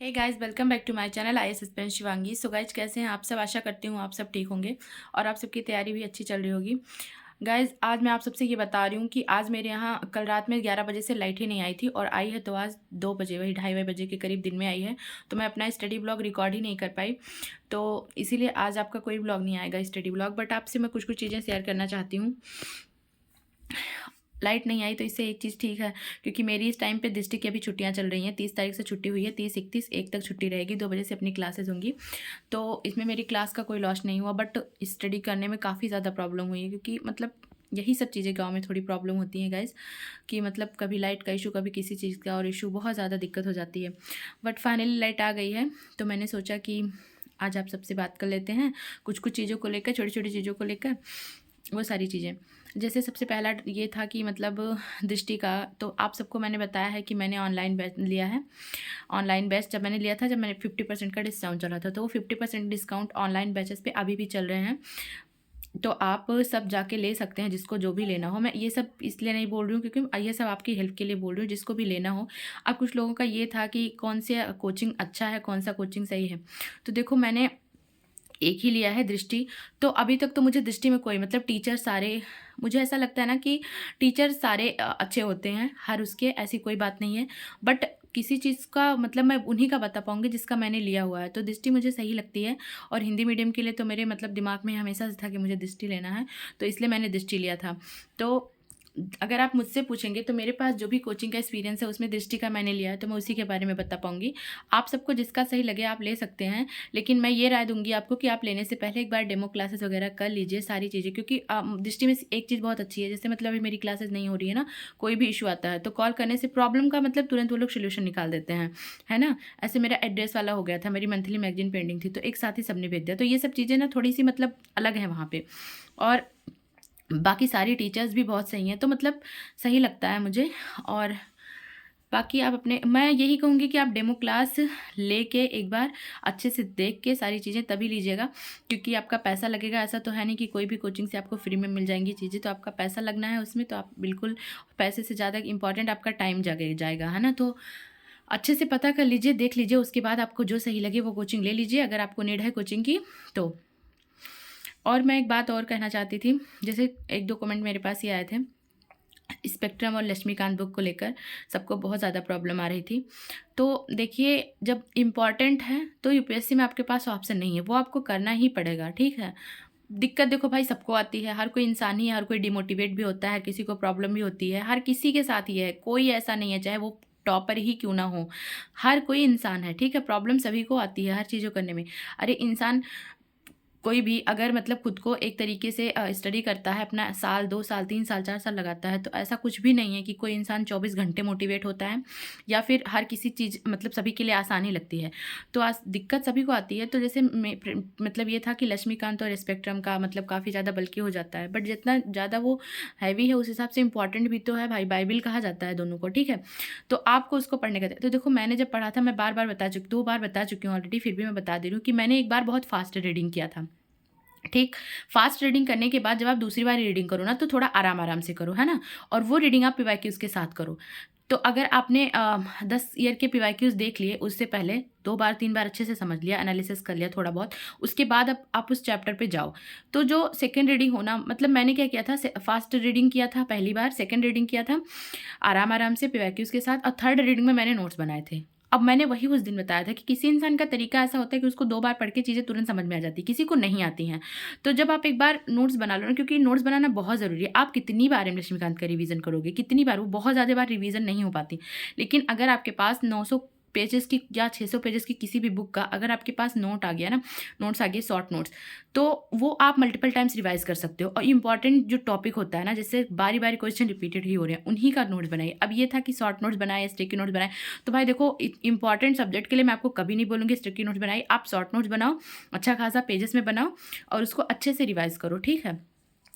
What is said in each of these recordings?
Hey guys, welcome back to my channel IAS aspirant Shivangi. So guys, कैसे हैं आप सब? आशा करती हूँ आप सब ठीक होंगे और आप सबकी तैयारी भी अच्छी चल रही होगी। गाइस, आज मैं आप सबसे ये बता रही हूँ कि आज मेरे यहाँ कल रात में 11 बजे से लाइट ही नहीं आई थी और आई है तो आज 2 बजे, वही 2:30 बजे के करीब दिन में आई है। तो मैं अपना स्टडी ब्लॉग रिकॉर्ड ही नहीं कर पाई, तो इसीलिए आज आपका कोई ब्लॉग नहीं आएगा स्टडी ब्लॉग। बट आपसे मैं कुछ कुछ चीज़ें शेयर करना चाहती हूँ। लाइट नहीं आई तो इससे एक चीज़ ठीक है, क्योंकि मेरी इस टाइम पे डिस्ट्रिक्ट की अभी छुट्टियां चल रही हैं। 30 तारीख से छुट्टी हुई है, 30, 31, 1 तक छुट्टी रहेगी। 2 बजे से अपनी क्लासेस होंगी, तो इसमें मेरी क्लास का कोई लॉस नहीं हुआ। बट स्टडी करने में काफ़ी ज़्यादा प्रॉब्लम हुई है, क्योंकि मतलब यही सब चीज़ें गांव में थोड़ी प्रॉब्लम होती हैं गाइस, कि मतलब कभी लाइट का इशू, कभी किसी चीज़ का और इशू, बहुत ज़्यादा दिक्कत हो जाती है। बट फाइनली लाइट आ गई है, तो मैंने सोचा कि आज आप सबसे बात कर लेते हैं कुछ कुछ चीज़ों को लेकर, छोटी छोटी चीज़ों को लेकर, वो सारी चीज़ें। जैसे सबसे पहला ये था कि मतलब दृष्टि का, तो आप सबको मैंने बताया है कि मैंने ऑनलाइन बैच लिया है। ऑनलाइन बैच जब मैंने लिया था, जब मैंने 50% का डिस्काउंट चला था, तो वो 50% डिस्काउंट ऑनलाइन बैचेस पे अभी भी चल रहे हैं। तो आप सब जाके ले सकते हैं, जिसको जो भी लेना हो। मैं ये सब इसलिए नहीं बोल रही हूँ क्योंकि ये सब आपकी हेल्प के लिए बोल रही हूँ, जिसको भी लेना हो। अब कुछ लोगों का ये था कि कौन से कोचिंग अच्छा है, कौन सा कोचिंग सही है। तो देखो, मैंने एक ही लिया है, दृष्टि। तो अभी तक तो मुझे दृष्टि में कोई मतलब टीचर सारे, मुझे ऐसा लगता है ना कि टीचर सारे अच्छे होते हैं, हर उसके ऐसी कोई बात नहीं है। बट किसी चीज़ का मतलब मैं उन्हीं का बता पाऊँगी जिसका मैंने लिया हुआ है। तो दृष्टि मुझे सही लगती है, और हिंदी मीडियम के लिए तो मेरे मतलब दिमाग में हमेशा से था कि मुझे दृष्टि लेना है, तो इसलिए मैंने दृष्टि लिया था। तो अगर आप मुझसे पूछेंगे तो मेरे पास जो भी कोचिंग का एक्सपीरियंस है उसमें दृष्टि का मैंने लिया है, तो मैं उसी के बारे में बता पाऊँगी। आप सबको जिसका सही लगे आप ले सकते हैं, लेकिन मैं ये राय दूँगी आपको कि आप लेने से पहले एक बार डेमो क्लासेस वगैरह कर लीजिए, सारी चीज़ें। क्योंकि दृष्टि में एक चीज़ बहुत अच्छी है, जैसे मतलब अभी मेरी क्लासेस नहीं हो रही है ना, कोई भी इशू आता है तो कॉल करने से प्रॉब्लम का मतलब तुरंत वो लोग सोल्यूशन निकाल देते हैं, है ना। ऐसे मेरा एड्रेस वाला हो गया था, मेरी मंथली मैगजीन पेंडिंग थी, तो एक साथ ही सबने भेज दिया। तो ये सब चीज़ें ना थोड़ी सी मतलब अलग है वहाँ पे। और बाकी सारी टीचर्स भी बहुत सही हैं, तो मतलब सही लगता है मुझे। और बाकी आप अपने, मैं यही कहूँगी कि आप डेमो क्लास लेके एक बार अच्छे से देख के सारी चीज़ें तभी लीजिएगा, क्योंकि आपका पैसा लगेगा। ऐसा तो है नहीं कि कोई भी कोचिंग से आपको फ्री में मिल जाएंगी चीज़ें, तो आपका पैसा लगना है उसमें, तो आप बिल्कुल, पैसे से ज़्यादा इंपॉर्टेंट आपका टाइम जाएगा, है ना। तो अच्छे से पता कर लीजिए, देख लीजिए, उसके बाद आपको जो सही लगे वो कोचिंग ले लीजिए, अगर आपको नीड है कोचिंग की तो। और मैं एक बात और कहना चाहती थी, जैसे एक दो कमेंट मेरे पास ये आए थे स्पेक्ट्रम और लक्ष्मीकांत बुक को लेकर, सबको बहुत ज़्यादा प्रॉब्लम आ रही थी। तो देखिए, जब इम्पॉर्टेंट है तो यूपीएससी में आपके पास ऑप्शन नहीं है, वो आपको करना ही पड़ेगा, ठीक है। दिक्कत देखो भाई सबको आती है, हर कोई इंसान ही है, हर कोई डिमोटिवेट भी होता है, हर किसी को प्रॉब्लम भी होती है, हर किसी के साथ ही है, कोई ऐसा नहीं है, चाहे वो टॉपर ही क्यों ना हो, हर कोई इंसान है, ठीक है। प्रॉब्लम सभी को आती है हर चीज़ों करने में। अरे इंसान कोई भी अगर मतलब खुद को एक तरीके से स्टडी करता है, अपना साल 2 साल 3 साल 4 साल लगाता है, तो ऐसा कुछ भी नहीं है कि कोई इंसान 24 घंटे मोटिवेट होता है, या फिर हर किसी चीज़ मतलब सभी के लिए आसानी लगती है। तो आज दिक्कत सभी को आती है। तो जैसे मतलब ये था कि लक्ष्मीकांत और स्पेक्ट्रम का मतलब काफ़ी ज़्यादा बल्कि हो जाता है, बट जितना ज़्यादा वो हैवी है उस हिसाब से इंपॉर्टेंट भी तो है भाई, बाइबिल कहा जाता है दोनों को, ठीक है। तो आपको उसको पढ़ने का, तो देखो मैंने जब पढ़ा था, मैं बार बार बता चुकी, 2 बार बता चुकी हूँ ऑलरेडी, फिर भी मैं बता दे रही हूँ कि मैंने एक बार बहुत फास्ट रीडिंग किया था, ठीक। फास्ट रीडिंग करने के बाद जब आप दूसरी बार रीडिंग करो ना, तो थोड़ा आराम आराम से करो, है ना। और वो रीडिंग आप पीवाईक्यूज़ के साथ करो। तो अगर आपने 10 ईयर के पीवाईक्यूज़ देख लिए, उससे पहले 2 बार 3 बार अच्छे से समझ लिया, एनालिसिस कर लिया थोड़ा बहुत, उसके बाद आप उस चैप्टर पे जाओ। तो जो सेकंड रीडिंग होना, मतलब मैंने क्या किया था, फास्ट रीडिंग किया था पहली बार, सेकंड रीडिंग किया था आराम आराम से पीवाईक्यूज़ के साथ, और थर्ड रीडिंग में मैंने नोट्स बनाए थे। अब मैंने वही उस दिन बताया था कि किसी इंसान का तरीका ऐसा होता है कि उसको 2 बार पढ़ के चीज़ें तुरंत समझ में आ जाती है, किसी को नहीं आती हैं। तो जब आप एक बार नोट्स बना लो ना, क्योंकि नोट्स बनाना बहुत ज़रूरी है। आप कितनी बार एम लक्ष्मीकांत का रिवीजन करोगे, कितनी बार, वो बहुत ज़्यादा बार रिवीजन नहीं हो पाती। लेकिन अगर आपके पास 900 पेजेस की या 600 पेजेस की किसी भी बुक का अगर आपके पास नोट आ गया ना, नोट्स आ गए, शॉर्ट नोट्स, तो वो आप मल्टीपल टाइम्स रिवाइज कर सकते हो। और इंपॉर्टेंट जो टॉपिक होता है ना, जैसे बारी बारी क्वेश्चन रिपीटेड ही हो रहे हैं, उन्हीं का नोट्स बनाइए। अब ये था कि शॉर्ट नोट्स बनाए, स्टिकी नोट्स बनाए, तो भाई देखो इंपॉर्टेंट सब्जेक्ट के लिए मैं आपको कभी नहीं बोलूँगी स्टिकी नोट्स बनाइए, आप शॉर्ट नोट्स बनाओ, अच्छा खासा पेजेस में बनाओ, और उसको अच्छे से रिवाइज करो, ठीक है।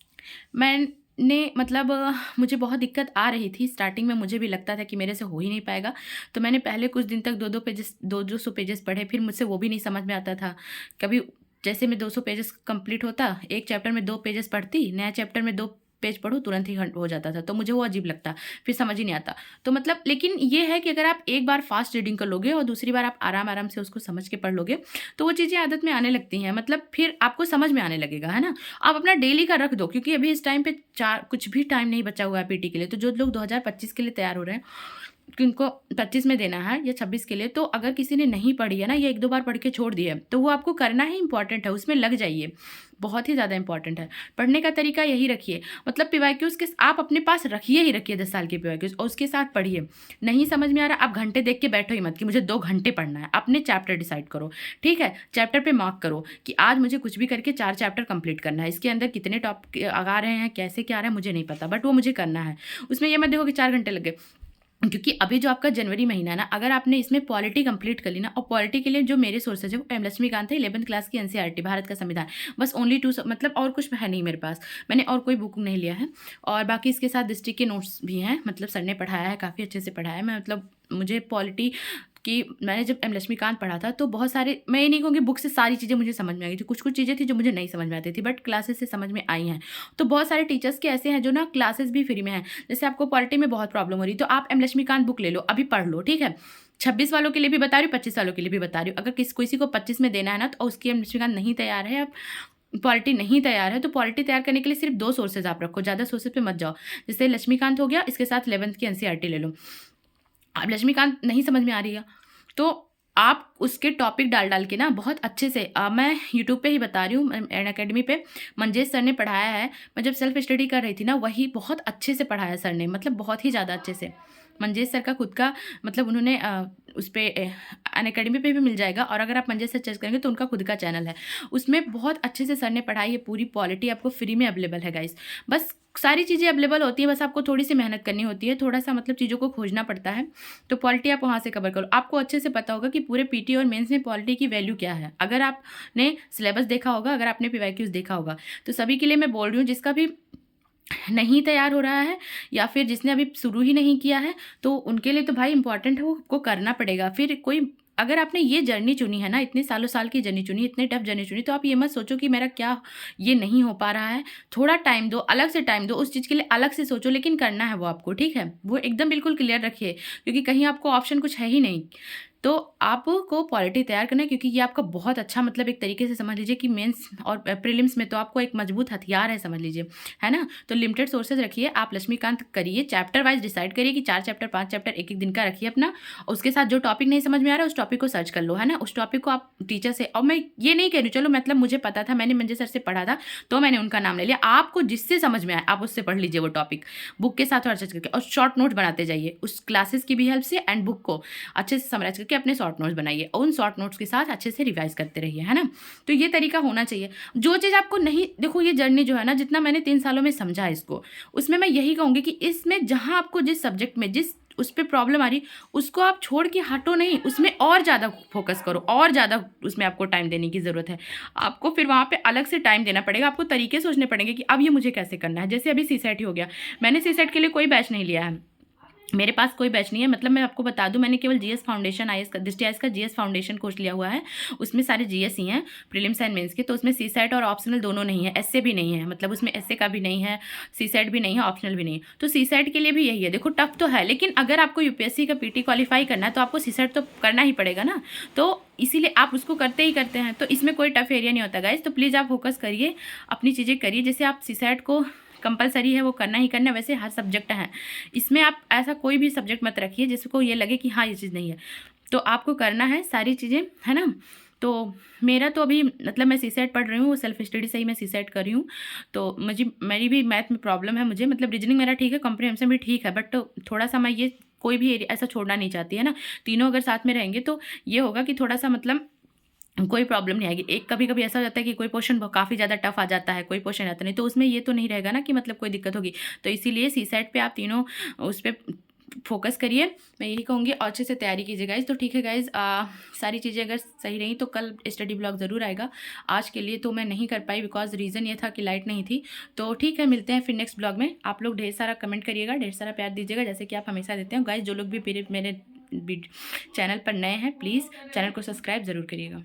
मैंने मतलब मुझे बहुत दिक्कत आ रही थी स्टार्टिंग में, मुझे भी लगता था कि मेरे से हो ही नहीं पाएगा। तो मैंने पहले कुछ दिन तक 2-2 पेजेस, 2-200 पेजेस पढ़े, फिर मुझसे वो भी नहीं समझ में आता था। कभी जैसे मैं 200 पेजेस कंप्लीट होता, एक चैप्टर में 2 पेजेस पढ़ती, नया चैप्टर में 2 पेज पढ़ो तुरंत ही हो जाता था, तो मुझे वो अजीब लगता, फिर समझ ही नहीं आता। तो मतलब लेकिन ये है कि अगर आप एक बार फास्ट रीडिंग कर लोगे और दूसरी बार आप आराम आराम से उसको समझ के पढ़ लोगे तो वो चीज़ें आदत में आने लगती हैं, मतलब फिर आपको समझ में आने लगेगा, है ना। आप अपना डेली का रख दो, क्योंकि अभी इस टाइम पे कुछ भी टाइम नहीं बचा हुआ है पीटी के लिए। तो जो लोग 2025 के लिए तैयार हो रहे हैं कि उनको 25 में देना है या 26 के लिए, तो अगर किसी ने नहीं पढ़ी है ना, या 1-2 बार पढ़ के छोड़ दिया है, तो वो आपको करना ही इंपॉर्टेंट है, उसमें लग जाइए, बहुत ही ज़्यादा इंपॉर्टेंट है। पढ़ने का तरीका यही रखिए, मतलब पीवाईक्यूज़ के आप अपने पास रखिए ही रखिए 10 साल के पीवाईक्यूज़, और उसके साथ पढ़िए। नहीं समझ में आ रहा, आप घंटे देख के बैठो ही मत कि मुझे 2 घंटे पढ़ना है, अपने चैप्टर डिसाइड करो, ठीक है। चैप्टर पे मार्क करो कि आज मुझे कुछ भी करके 4 चैप्टर कंप्लीट करना है, इसके अंदर कितने टॉपिक आ रहे हैं, कैसे क्या आ रहा है मुझे नहीं पता, बट वो मुझे करना है। उसमें ये मत देखो कि 4 घंटे लग गए, क्योंकि अभी जो आपका जनवरी महीना है ना, अगर आपने इसमें पॉलिटी कंप्लीट कर ली ना, और पॉलिटी के लिए जो मेरे सोर्सेज है वो एम लक्ष्मीकांत है, 11th क्लास की एनसीईआरटी भारत का संविधान, बस ओनली 2, मतलब और कुछ है नहीं मेरे पास, मैंने और कोई बुक नहीं लिया है। और बाकी इसके साथ डिस्ट्रिक्ट के नोट्स भी हैं, मतलब सर ने पढ़ाया है, काफ़ी अच्छे से पढ़ाया है। मैं मतलब मुझे पॉलिटी कि मैंने जब एम लक्ष्मीकांत पढ़ा था तो बहुत सारे, मैं ये नहीं कहूँगी बुक से सारी चीज़ें मुझे समझ में आ गई थी, कुछ कुछ चीज़ें थी जो मुझे नहीं समझ में आती थी, बट क्लासेस से समझ में आई हैं। तो बहुत सारे टीचर्स के ऐसे हैं जो ना क्लासेस भी फ्री में हैं, जैसे आपको पॉलिटी में बहुत प्रॉब्लम हो रही है तो आप एम लक्ष्मीकांत बुक ले लो, अभी पढ़ लो, ठीक है। 26 वालों के लिए भी बता रही हूँ, 25 वालों के लिए भी बता रही हूँ। अगर किसी को 25 में देना है ना, तो उसकी एम लक्ष्मीकांत नहीं तैयार है, आप पॉलिटी नहीं तैयार है, तो पॉलिटी तैयार करने के लिए सिर्फ 2 सोर्सेज आप रखो, ज़्यादा सोर्सेज पे मत जाओ। जैसे लक्ष्मीकांत हो गया, इसके साथ 11th की एनसीईआरटी ले लो। अब लक्ष्मीकांत नहीं समझ में आ रही है तो आप उसके टॉपिक डाल डाल के ना बहुत अच्छे से, मैं यूट्यूब पे ही बता रही हूँ, एन अकेडमी पे मंजेश सर ने पढ़ाया है। मैं जब सेल्फ स्टडी कर रही थी ना, वही बहुत अच्छे से पढ़ाया सर ने, मतलब बहुत ही ज़्यादा अच्छे से। मंजेश सर का खुद का, मतलब उन्होंने उस पर एन अकेडमी पे भी मिल जाएगा, और अगर आप मंजेश सर सर्च करेंगे तो उनका खुद का चैनल है, उसमें बहुत अच्छे से सर ने पढ़ाई है। पूरी पॉलिटी आपको फ्री में अवेलेबल है गाइस, बस सारी चीज़ें अवेलेबल होती है, बस आपको थोड़ी सी मेहनत करनी होती है, थोड़ा सा मतलब चीज़ों को खोजना पड़ता है। तो पॉलिटी आप वहाँ से कवर करो, आपको अच्छे से पता होगा कि पूरे पीटी और मेंस में पॉलिटी की वैल्यू क्या है। अगर आपने सिलेबस देखा होगा, अगर आपने पीवाईक्यूज़ देखा होगा, तो सभी के लिए मैं बोल रही हूँ, जिसका भी नहीं तैयार हो रहा है या फिर जिसने अभी शुरू ही नहीं किया है, तो उनके लिए तो भाई इंपॉर्टेंट है, वो को करना पड़ेगा। फिर कोई, अगर आपने ये जर्नी चुनी है ना, इतने साल की जर्नी चुनी, इतने टफ जर्नी चुनी, तो आप ये मत सोचो कि मेरा क्या ये नहीं हो पा रहा है। थोड़ा टाइम दो, अलग से टाइम दो, उस चीज़ के लिए अलग से सोचो, लेकिन करना है वो आपको, ठीक है। वो एकदम बिल्कुल क्लियर रखिए, क्योंकि कहीं आपको ऑप्शन कुछ है ही नहीं। तो आपको पॉलिटी तैयार करना है, क्योंकि ये आपका बहुत अच्छा, मतलब एक तरीके से समझ लीजिए कि मेंस और प्रीलिम्स में तो आपको एक मजबूत हथियार है, समझ लीजिए, है ना। तो लिमिटेड सोर्सेज रखिए, आप लक्ष्मीकांत करिए, चैप्टर वाइज डिसाइड करिए कि 4 चैप्टर 5 चैप्टर एक दिन का रखिए अपना, और उसके साथ जो टॉपिक नहीं समझ में आ रहा है उस टॉपिक को सर्च कर लो, है ना। उस टॉपिक को आप टीचर से, और मैं ये नहीं कह रही चलो मतलब मुझे पता था, मैंने मंजे सर से पढ़ा था तो मैंने उनका नाम ले लिया, आपको जिससे समझ में आए आप उससे पढ़ लीजिए वो टॉपिक, बुक के साथ सर्च करके, और शॉर्ट नोट बनाते जाइए उस क्लासेस की भी हेल्प से, एंड बुक को अच्छे से समराइज करके अपने शॉर्ट नोट्स बनाइए, और उन शॉर्ट नोट्स के साथ अच्छे से रिवाइज करते रहिए, है ना। तो ये तरीका होना चाहिए। जो चीज़ आपको नहीं, देखो ये जर्नी जो है ना, जितना मैंने 3 सालों में समझा इसको, उसमें मैं यही कहूँगी कि इसमें जहाँ आपको जिस सब्जेक्ट में जिस उस पर प्रॉब्लम आ रही, उसको आप छोड़ के हटो नहीं, उसमें और ज़्यादा फोकस करो, और ज़्यादा उसमें आपको टाइम देने की ज़रूरत है। आपको फिर वहाँ पे अलग से टाइम देना पड़ेगा, आपको तरीके सोचने पड़ेंगे कि अब ये मुझे कैसे करना है। जैसे अभी सीसेट ही हो गया, मैंने सीसेट के लिए कोई बैच नहीं लिया है, मेरे पास कोई बैच नहीं है, मतलब मैं आपको बता दूं, मैंने केवल जीएस फाउंडेशन आईएएस का दृष्टि आईएएस का जीएस फाउंडेशन कोर्स लिया हुआ है, उसमें सारे जीएस ही हैं, प्रीलिम्स एंड मेंस के। तो उसमें सीसेट और ऑप्शनल दोनों नहीं है, एसए भी नहीं है, मतलब उसमें एसए का भी नहीं है, सीसेट भी नहीं है, ऑप्शनल भी नहीं है। तो सीसेट के लिए भी यही है, देखो टफ तो है, लेकिन अगर आपको यूपीएससी का पीटी क्वालिफाई करना है तो आपको सीसेट तो करना ही पड़ेगा ना, तो इसीलिए आप उसको करते ही करते हैं। तो इसमें कोई टफ एरिया नहीं होता गाइज, तो प्लीज़ आप फोकस करिए, अपनी चीज़ें करिए। जैसे आप सीसेट को कंपलसरी है, वो करना ही करना, वैसे हर सब्जेक्ट है, इसमें आप ऐसा कोई भी सब्जेक्ट मत रखिए जिसको ये लगे कि हाँ ये चीज़ नहीं है, तो आपको करना है सारी चीज़ें, है ना। तो मेरा तो अभी मतलब मैं सीसेट पढ़ रही हूँ, सेल्फ स्टडी से ही मैं सीसेट कर रही हूँ। तो मेरी भी मैथ में प्रॉब्लम है, मुझे मतलब रीजनिंग मेरा ठीक है, कॉम्प्रिहेंशन भी ठीक है, बट थोड़ा सा मैं ये कोई भी ऐसा छोड़ना नहीं चाहती, है ना। तीनों अगर साथ में रहेंगे तो ये होगा कि थोड़ा सा मतलब कोई प्रॉब्लम नहीं आएगी। एक कभी कभी ऐसा हो जाता है कि कोई क्वेश्चन काफ़ी ज़्यादा टफ आ जाता है, कोई क्वेश्चन आता नहीं, तो उसमें ये तो नहीं रहेगा ना कि मतलब कोई दिक्कत होगी। तो इसीलिए सीसेट पे आप तीनों उस पर फोकस करिए, मैं यही कहूँगी, और अच्छे से तैयारी कीजिए गाइज। तो ठीक है गाइज, सारी चीज़ें अगर सही रही तो कल स्टडी ब्लॉग ज़रूर आएगा। आज के लिए तो मैं नहीं कर पाई, बिकॉज रीज़न ये था कि लाइट नहीं थी। तो ठीक है, मिलते हैं फिर नेक्स्ट ब्लॉग में। आप लोग ढेर सारा कमेंट करिएगा, ढेर सारा प्यार दीजिएगा, जैसे कि आप हमेशा देते हैं गाइज। जो लोग भी मेरे चैनल पर नए हैं, प्लीज़ चैनल को सब्सक्राइब ज़रूर करिएगा।